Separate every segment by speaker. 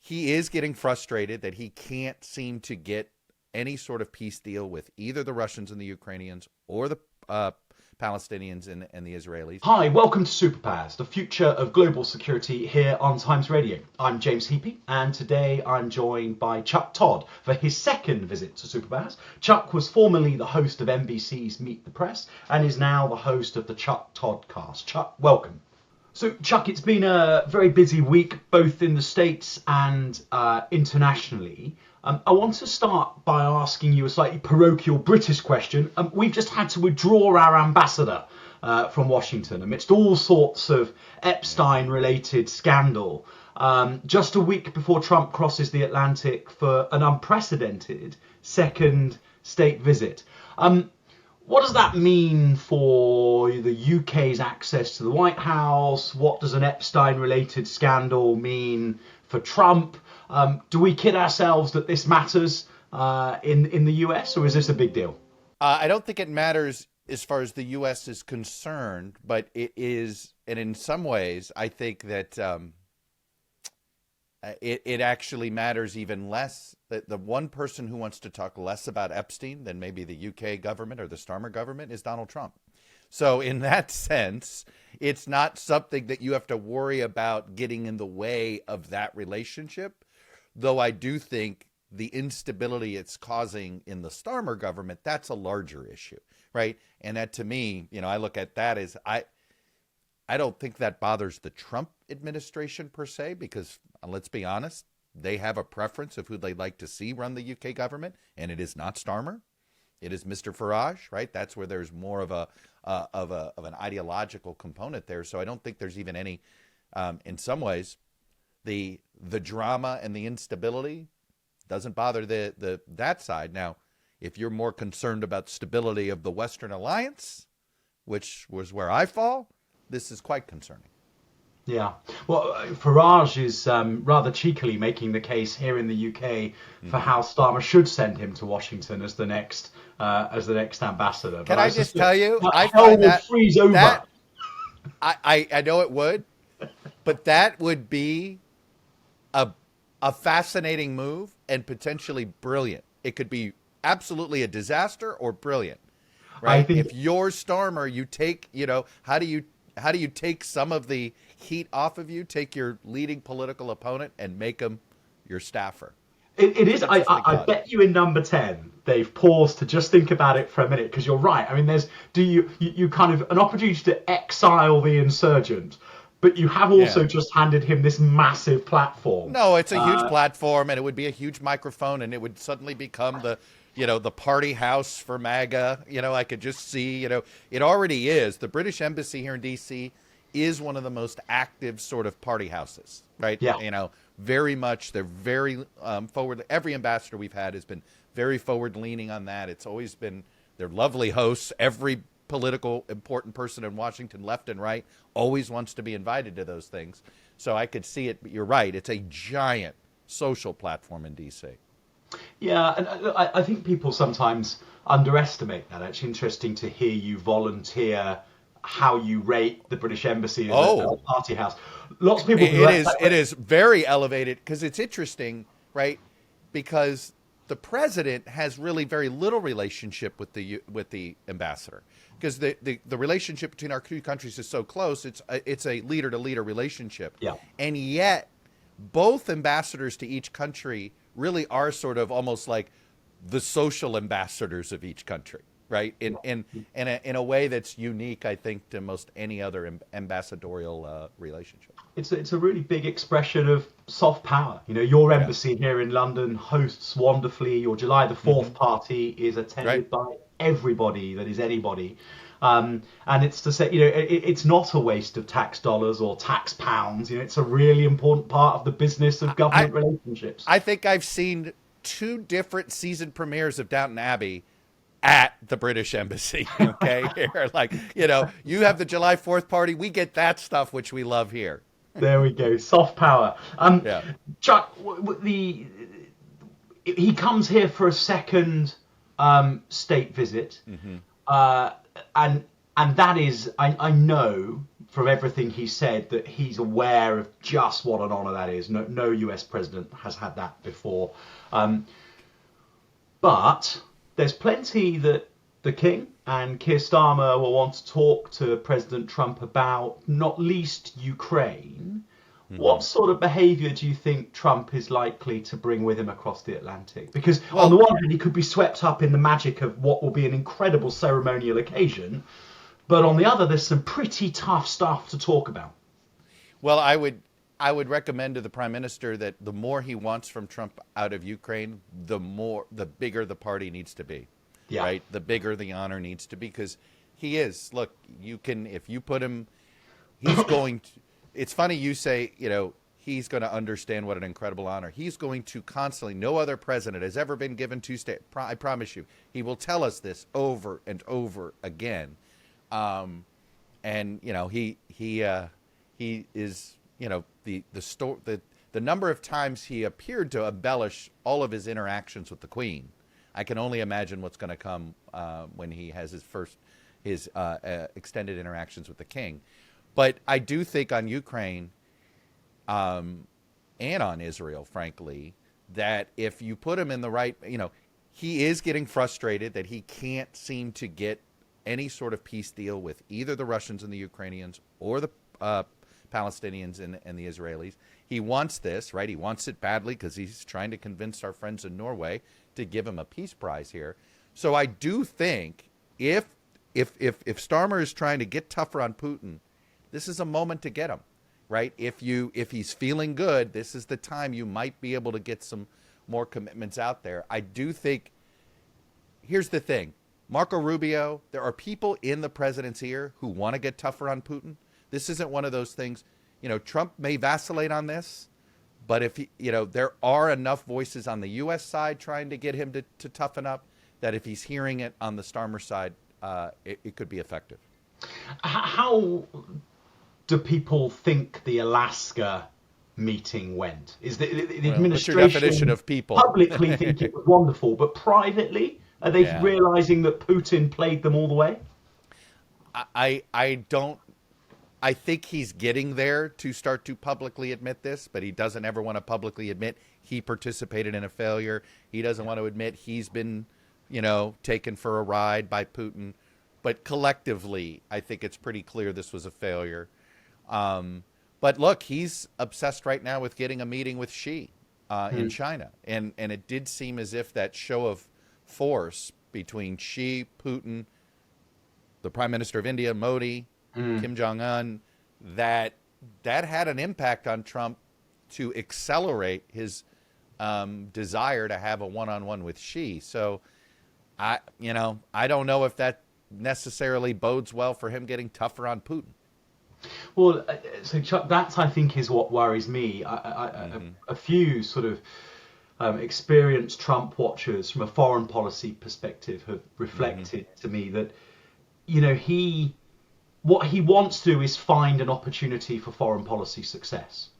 Speaker 1: he is getting frustrated that he can't seem to get any sort of peace deal with either the Russians and the Ukrainians or the Palestinians and the Israelis.
Speaker 2: Hi, welcome to Superpowers, the future of global security here on Times Radio. I'm James Heappey, and today I'm joined by Chuck Todd for his second visit to Superpowers. Chuck was formerly the host of NBC's Meet the Press and is now the host of the Chuck Todd cast. Chuck, welcome. So, Chuck, it's been a very busy week, both in the States and internationally. I want to start by asking you a slightly parochial British question. We've just had to withdraw our ambassador from Washington amidst all sorts of Epstein-related scandal, just a week before Trump crosses the Atlantic for an unprecedented second state visit. What does that mean for the UK's access to the White House? What does an Epstein-related scandal mean for Trump? Do we kid ourselves that this matters in the US, or is this a big deal?
Speaker 1: I don't think it matters as far as the US is concerned, but it is, and in some ways, I think that it actually matters even less. That the one person who wants to talk less about Epstein than maybe the UK government or the Starmer government is Donald Trump. So in that sense, it's not something that you have to worry about getting in the way of that relationship. Though I do think the instability it's causing in the Starmer government, that's a larger issue, right? And that, to me, I look at that as I don't think that bothers the Trump administration per se, because let's be honest, they have a preference of who they'd like to see run the UK government, and it is not Starmer. It is Mr. Farage, right? That's where there's more of an ideological component there. So I don't think there's even any, in some ways, the drama and the instability doesn't bother that side. Now, if you're more concerned about stability of the Western alliance, which was where I fall, this is quite concerning.
Speaker 2: Yeah. Well, Farage is rather cheekily making the case here in the UK for how Starmer should send him to Washington as the next ambassador.
Speaker 1: Can I just tell you, I
Speaker 2: hell
Speaker 1: find
Speaker 2: will
Speaker 1: that
Speaker 2: freeze over.
Speaker 1: I know it would, but that would be a fascinating move and potentially brilliant. It could be absolutely a disaster or brilliant, right? If you're Starmer, you take, how do you take some of the heat off of you, take your leading political opponent and make him your staffer?
Speaker 2: It is. I bet you in number 10, they've paused to just think about it for a minute, because you're right. I mean, you kind of an opportunity to exile the insurgent, but you have also just handed him this massive platform.
Speaker 1: No, it's a huge platform, and it would be a huge microphone, and it would suddenly become the party house for MAGA. I could just see, it already is. The British Embassy here in D.C. is one of the most active sort of party houses, right?
Speaker 2: Yeah.
Speaker 1: Very much. They're very forward. Every ambassador we've had has been very forward leaning on that. It's always been, they're lovely hosts. Every political important person in Washington, left and right, always wants to be invited to those things. So I could see it, but you're right. It's a giant social platform in D.C.
Speaker 2: Yeah, and I think people sometimes underestimate that. It's interesting to hear you volunteer how you rate the British Embassy as a party house. Lots of people.
Speaker 1: It is very elevated, because it's interesting, right? Because the president has really very little relationship with the ambassador, because the relationship between our two countries is so close. It's a leader to leader relationship.
Speaker 2: Yeah.
Speaker 1: And yet, both ambassadors to each country really are sort of almost like the social ambassadors of each country, right? In a way that's unique, I think, to most any other ambassadorial relationship.
Speaker 2: It's a really big expression of soft power. Your embassy here in London hosts wonderfully. Your July the 4th party is attended by everybody that is anybody. And it's to say, it's not a waste of tax dollars or tax pounds. It's a really important part of the business of government relationships.
Speaker 1: I think I've seen 2 different season premieres of Downton Abbey at the British Embassy. Okay, here, you have the July 4th party. We get that stuff, which we love here.
Speaker 2: There we go, soft power. Chuck, he comes here for a second state visit, and that is, I know from everything he said, that he's aware of just what an honour that is. No US president has had that before. But there's plenty that the King and Keir Starmer will want to talk to President Trump about, not least Ukraine. What sort of behaviour do you think Trump is likely to bring with him across the Atlantic? Because on the one hand, he could be swept up in the magic of what will be an incredible ceremonial occasion, but on the other, there's some pretty tough stuff to talk about.
Speaker 1: Well, I would recommend to the Prime Minister that the more he wants from Trump out of Ukraine, the bigger the party needs to be.
Speaker 2: Yeah.
Speaker 1: Right? The bigger the honor needs to be, because he is. Look, if you put him, he's going to. It's funny you say, he's going to understand what an incredible honor. He's going to constantly, no other president has ever been given two states. I promise you, he will tell us this over and over again. And he is, the number of times he appeared to embellish all of his interactions with the Queen. I can only imagine what's going to come when he has his extended interactions with the King. But I do think on Ukraine and on Israel, frankly, that if you put him in the right, he is getting frustrated that he can't seem to get any sort of peace deal with either the Russians and the Ukrainians or the Palestinians and the Israelis. He wants this, right? He wants it badly because he's trying to convince our friends in Norway to give him a peace prize here. So I do think if Starmer is trying to get tougher on Putin, this is a moment to get him, right? If he's feeling good, this is the time you might be able to get some more commitments out there. I do think, here's the thing, Marco Rubio, there are people in the president's ear who want to get tougher on Putin. This isn't one of those things, Trump may vacillate on this, but if there are enough voices on the U.S. side trying to get him to toughen up, that if he's hearing it on the Starmer side, it could be effective.
Speaker 2: How do people think the Alaska meeting went? Is the administration,
Speaker 1: what's your definition of people?
Speaker 2: Publicly think it was wonderful, but privately, are they realizing that Putin played them all the way?
Speaker 1: I think he's getting there to start to publicly admit this, but he doesn't ever want to publicly admit he participated in a failure. He doesn't want to admit he's been, taken for a ride by Putin. But collectively, I think it's pretty clear this was a failure. But look, he's obsessed right now with getting a meeting with Xi in China. And it did seem as if that show of force between Xi, Putin, the Prime Minister of India, Modi, Kim Jong-un, that had an impact on Trump to accelerate his desire to have a one-on-one with Xi. So, I don't know if that necessarily bodes well for him getting tougher on Putin.
Speaker 2: Well, so Chuck, that I think is what worries me. A few sort of experienced Trump watchers from a foreign policy perspective have reflected to me that, what he wants to do is find an opportunity for foreign policy success.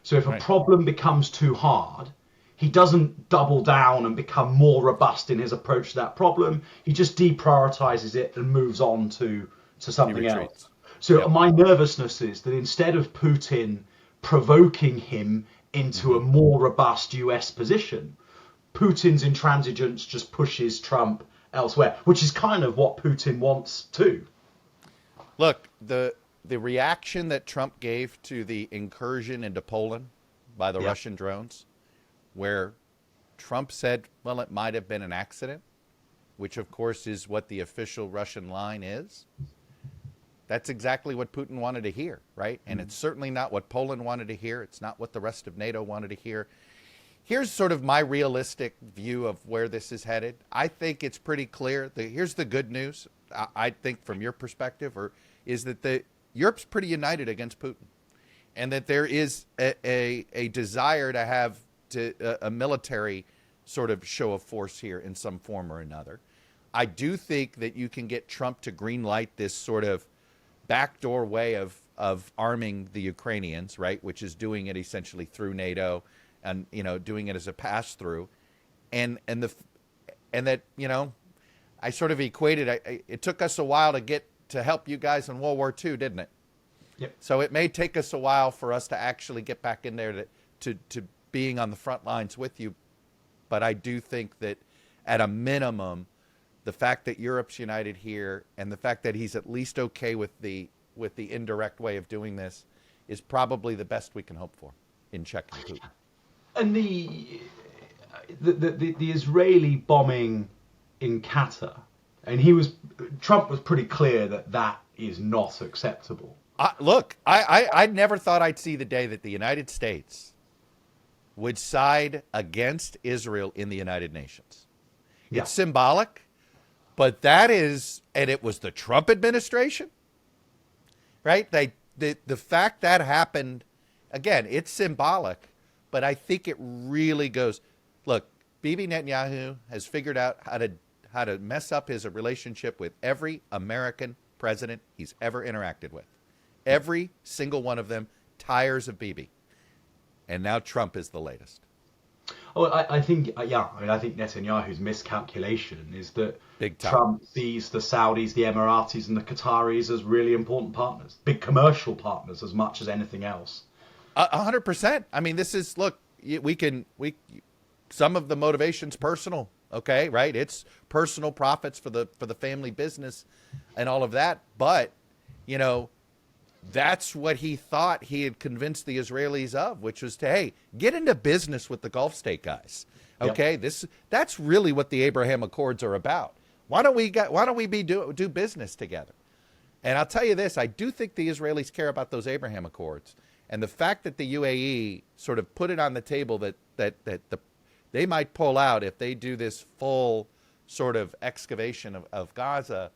Speaker 2: So if a problem becomes too hard, he doesn't double down and become more robust in his approach to that problem. He just deprioritizes it and moves on to something else. So my nervousness is that instead of Putin provoking him into a more robust US position, Putin's intransigence just pushes Trump elsewhere, which is kind of what Putin wants too.
Speaker 1: Look, the reaction that Trump gave to the incursion into Poland by the Russian drones, where Trump said, well, it might have been an accident, which of course is what the official Russian line is. That's exactly what Putin wanted to hear, right? And it's certainly not what Poland wanted to hear. It's not what the rest of NATO wanted to hear. Here's sort of my realistic view of where this is headed. I think it's pretty clear. Here's the good news, I think, from your perspective, is that Europe's pretty united against Putin, and that there is a desire to have a military sort of show of force here in some form or another. I do think that you can get Trump to greenlight this sort of backdoor way of arming the Ukrainians, right, which is doing it essentially through NATO and, doing it as a pass-through. And that, I sort of equated, it took us a while to help you guys in World War II, didn't it?
Speaker 2: Yep.
Speaker 1: So it may take us a while for us to actually get back in there to being on the front lines with you. But I do think that at a minimum, the fact that Europe's united here and the fact that he's at least okay with the indirect way of doing this is probably the best we can hope for in checking Putin.
Speaker 2: And the Israeli bombing in Qatar, and Trump was pretty clear that is not acceptable.
Speaker 1: Look, I never thought I'd see the day that the United States would side against Israel in the United Nations.
Speaker 2: Yeah.
Speaker 1: It's symbolic, but that is, and it was the Trump administration, right? The fact that happened, again, it's symbolic, but I think it really goes, look, Bibi Netanyahu has figured out how to mess up his relationship with every American president he's ever interacted with. Every single one of them tires of Bibi. And now Trump is the latest.
Speaker 2: Oh, I think Netanyahu's miscalculation is that
Speaker 1: Big time.
Speaker 2: Trump sees the Saudis, the Emiratis, and the Qataris as really important partners, big commercial partners as much as anything else.
Speaker 1: 100%. I mean, this is, look, some of the motivation's personal, okay, right? It's personal profits for the family business and all of that. But, you know, that's what he thought he had convinced the Israelis of, which was to, hey, get into business with the Gulf state guys. Okay, yep. That's really what the Abraham Accords are about. Why don't we do business together? And I'll tell you this, I do think the Israelis care about those Abraham Accords, and the fact that the UAE sort of put it on the table that they might pull out if they do this full sort of excavation of Gaza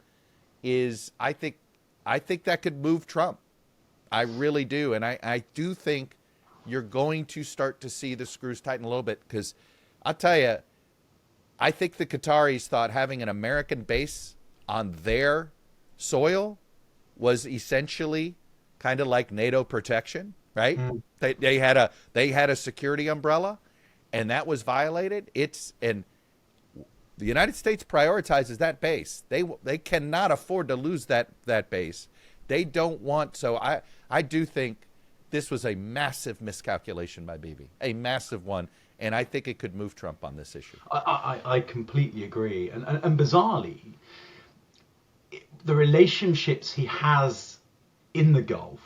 Speaker 1: is, I think that could move Trump. I really do. And I do think you're going to start to see the screws tighten a little bit, because I'll tell you, I think the Qataris thought having an American base on their soil was essentially kind of like NATO protection, right? Mm. They had a security umbrella, and that was violated. And the United States prioritizes that base. They cannot afford to lose that base. They don't want, so I do think this was a massive miscalculation by Bibi, a massive one, and I think it could move Trump on this issue.
Speaker 2: I completely agree, and bizarrely, the relationships he has in the Gulf,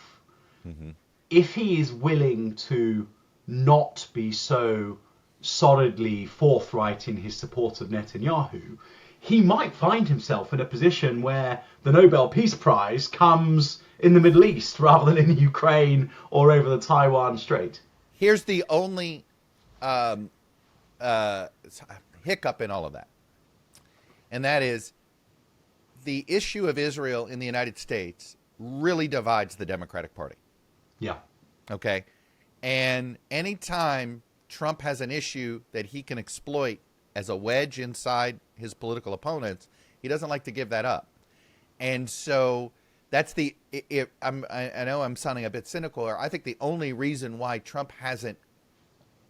Speaker 2: mm-hmm. if he is willing to not be so solidly forthright in his support of Netanyahu, he might find himself in a position where the Nobel Peace Prize comes in the Middle East rather than in Ukraine or over the Taiwan Strait.
Speaker 1: Here's the only hiccup in all of that, and that is the issue of Israel in the United States really divides the Democratic Party.
Speaker 2: Yeah.
Speaker 1: Okay? And anytime Trump has an issue that he can exploit as a wedge inside his political opponents, he doesn't like to give that up. And so that's I know I'm sounding a bit cynical, or I think the only reason why Trump hasn't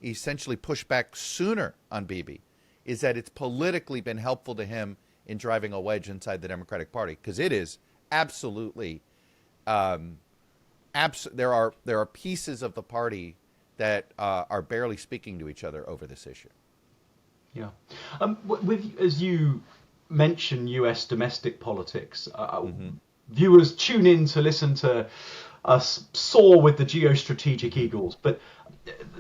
Speaker 1: essentially pushed back sooner on Bibi is that it's politically been helpful to him in driving a wedge inside the Democratic Party, because it is absolutely there are pieces of the party that are barely speaking to each other over this issue.
Speaker 2: Yeah. As you mention U.S. domestic politics, mm-hmm. viewers tune in to listen to us soar with the geostrategic eagles. But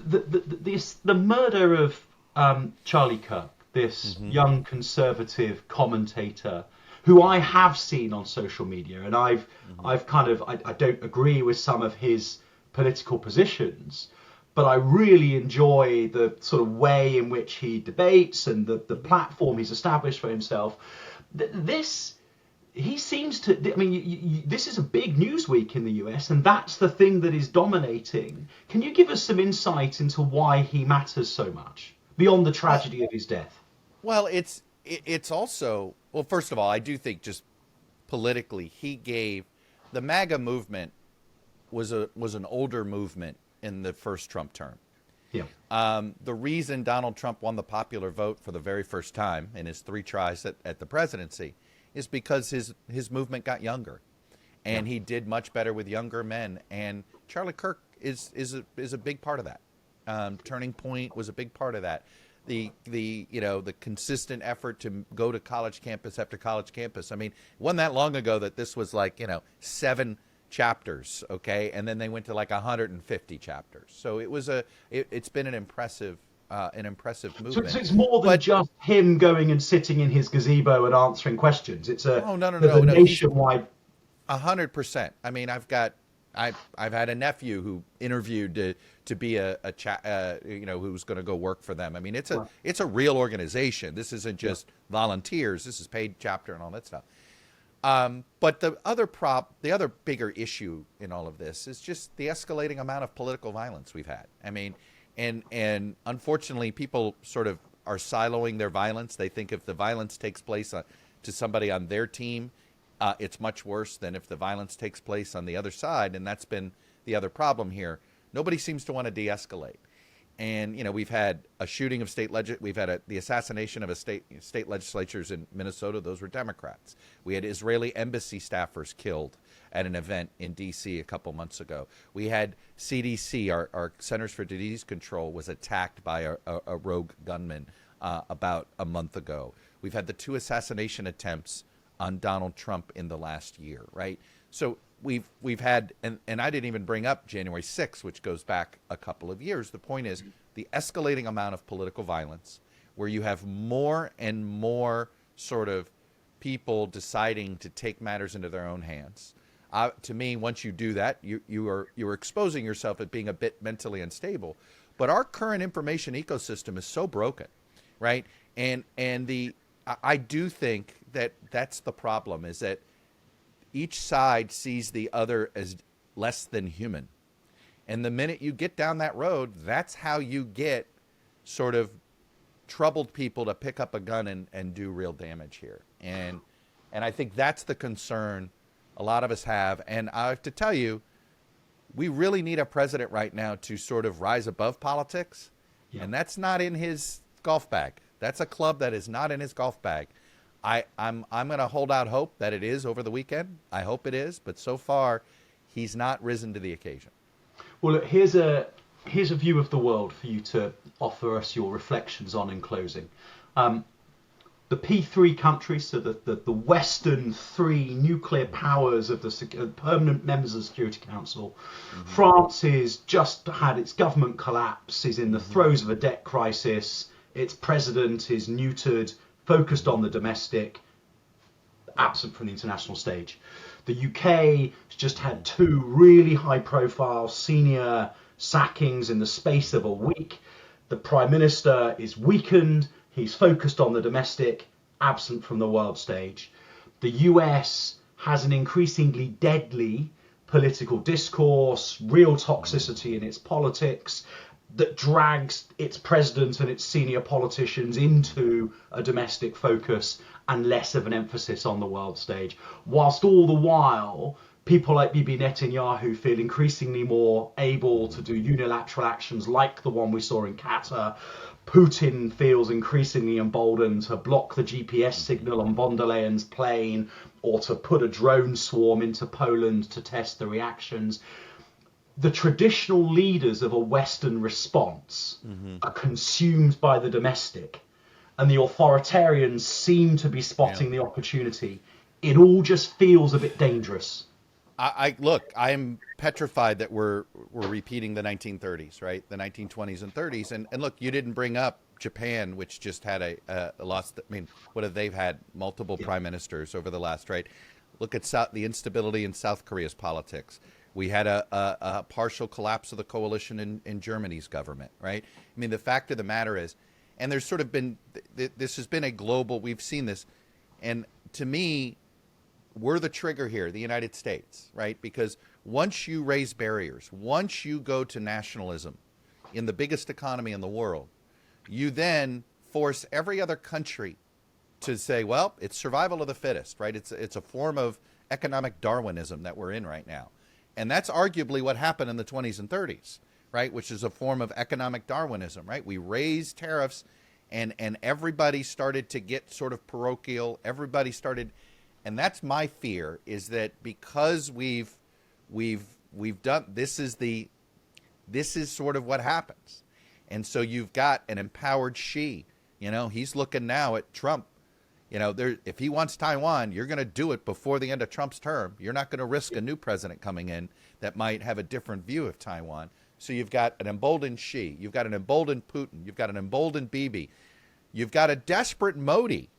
Speaker 2: the murder of Charlie Kirk, this mm-hmm. young conservative commentator who I have seen on social media, and I don't agree with some of his political positions, but I really enjoy the sort of way in which he debates and the platform he's established for himself. He seems to, I mean, this is a big news week in the US, and that's the thing that is dominating. Can you give us some insight into why he matters so much, beyond the tragedy of his death?
Speaker 1: Well, it's also, well, first of all, I do think just politically, he gave, the MAGA movement was an older movement in the first Trump term.
Speaker 2: Yeah.
Speaker 1: The reason Donald Trump won the popular vote for the very first time in his 3 tries at the presidency is because his movement got younger. and he did much better with younger men. And Charlie Kirk is a big part of that. Turning Point was a big part of that. The consistent effort to go to college campus after college campus. I mean, it wasn't that long ago that this was like 7 chapters, okay, and then they went to like 150 chapters. So it's been an impressive movement.
Speaker 2: So it's more than just him going and sitting in his gazebo and answering questions. It's a nationwide.
Speaker 1: 100%. I mean, I've had a nephew who interviewed to be who's going to go work for them. I mean, it's a real organization. This isn't just volunteers. This is paid chapter and all that stuff. But the other bigger issue in all of this is just the escalating amount of political violence we've had. I mean, and unfortunately, people sort of are siloing their violence. They think if the violence takes place to somebody on their team, it's much worse than if the violence takes place on the other side, and that's been the other problem here. Nobody seems to want to de-escalate. And we've had a shooting of we've had the assassination of state legislatures in Minnesota. Those were Democrats. We had Israeli embassy staffers killed at an event in D.C. a couple months ago. We had CDC, our Centers for Disease Control, was attacked by a rogue gunman about a month ago. We've had the 2 assassination attempts on Donald Trump in the last year, right? So we've had, and I didn't even bring up January 6th, which goes back a couple of years. The point is the escalating amount of political violence, where you have more and more sort of people deciding to take matters into their own hands. To me, once you do that, you are exposing yourself at being a bit mentally unstable. But our current information ecosystem is so broken, right? And I do think that's the problem, is that each side sees the other as less than human. And the minute you get down that road, that's how you get sort of troubled people to pick up a gun and do real damage here. And I think that's the concern a lot of us have. And I have to tell you, we really need a president right now to sort of rise above politics. Yeah. And that's not in his golf bag. That's a club that is not in his golf bag. I'm going to hold out hope that it is over the weekend. I hope it is, but so far, he's not risen to the occasion.
Speaker 2: Well, look, here's a view of the world for you to offer us your reflections on in closing. The P3 countries, so the Western 3 nuclear powers of the permanent members of the Security Council. Mm-hmm. France has just had its government collapse, is in the throes of a debt crisis. Its president is neutered, focused on the domestic, absent from the international stage. The UK has just had 2 really high-profile senior sackings in the space of a week. The Prime Minister is weakened. He's focused on the domestic, absent from the world stage. The US has an increasingly deadly political discourse, real toxicity in its politics, that drags its president and its senior politicians into a domestic focus and less of an emphasis on the world stage. Whilst all the while, people like Bibi Netanyahu feel increasingly more able to do unilateral actions like the one we saw in Qatar. Putin feels increasingly emboldened to block the GPS signal on von der Leyen's plane, or to put a drone swarm into Poland to test the reactions. The traditional leaders of a Western response are consumed by the domestic, and the authoritarians seem to be spotting the opportunity. It all just feels a bit dangerous.
Speaker 1: I'm petrified that we're repeating the 1930s, right? The 1920s and 30s. And look, you didn't bring up Japan, which just had a lost. I mean, what have they had? Multiple prime ministers over the last, right? Look at the instability in South Korea's politics. We had a partial collapse of the coalition in Germany's government, right? I mean, the fact of the matter is, and there's sort of been, this has been a global, we've seen this. And to me, we're the trigger here, the United States, right? Because once you raise barriers, once you go to nationalism in the biggest economy in the world, you then force every other country to say, well, it's survival of the fittest, right? It's a form of economic Darwinism that we're in right now. And that's arguably what happened in the 20s and 30s, right? Which is a form of economic Darwinism, right? We raised tariffs and everybody started to get sort of parochial. Everybody started, And that's my fear, is that because we've done this is sort of what happens. And so you've got an empowered Xi, he's looking now at Trump. If he wants Taiwan, you're going to do it before the end of Trump's term. You're not going to risk a new president coming in that might have a different view of Taiwan. So you've got an emboldened Xi, you've got an emboldened Putin, you've got an emboldened Bibi, you've got a desperate Modi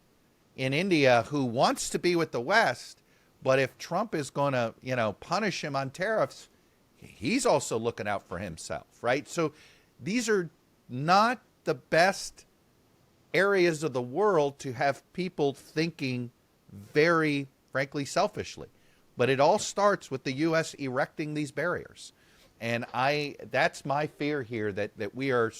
Speaker 1: in India who wants to be with the West, but if Trump is going to, punish him on tariffs, he's also looking out for himself, right? So these are not the best areas of the world to have people thinking very, frankly, selfishly. But it all starts with the U.S. erecting these barriers. And that's my fear here, that we are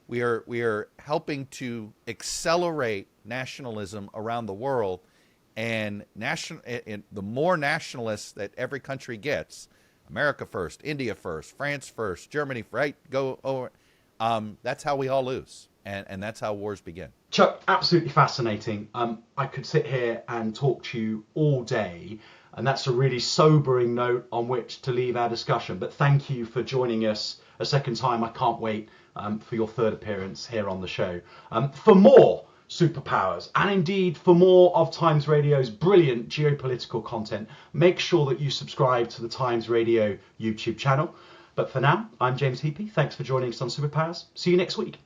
Speaker 1: we are helping to accelerate nationalism around the world. And the more nationalists that every country gets, America first, India first, France first, Germany, right? Go over. That's how we all lose. And that's how wars begin.
Speaker 2: Chuck, absolutely fascinating. I could sit here and talk to you all day, and that's a really sobering note on which to leave our discussion. But thank you for joining us a second time. I can't wait for your third appearance here on the show. For more Superpowers, and indeed for more of Times Radio's brilliant geopolitical content, make sure that you subscribe to the Times Radio YouTube channel. But for now, I'm James Heappey. Thanks for joining us on Superpowers. See you next week.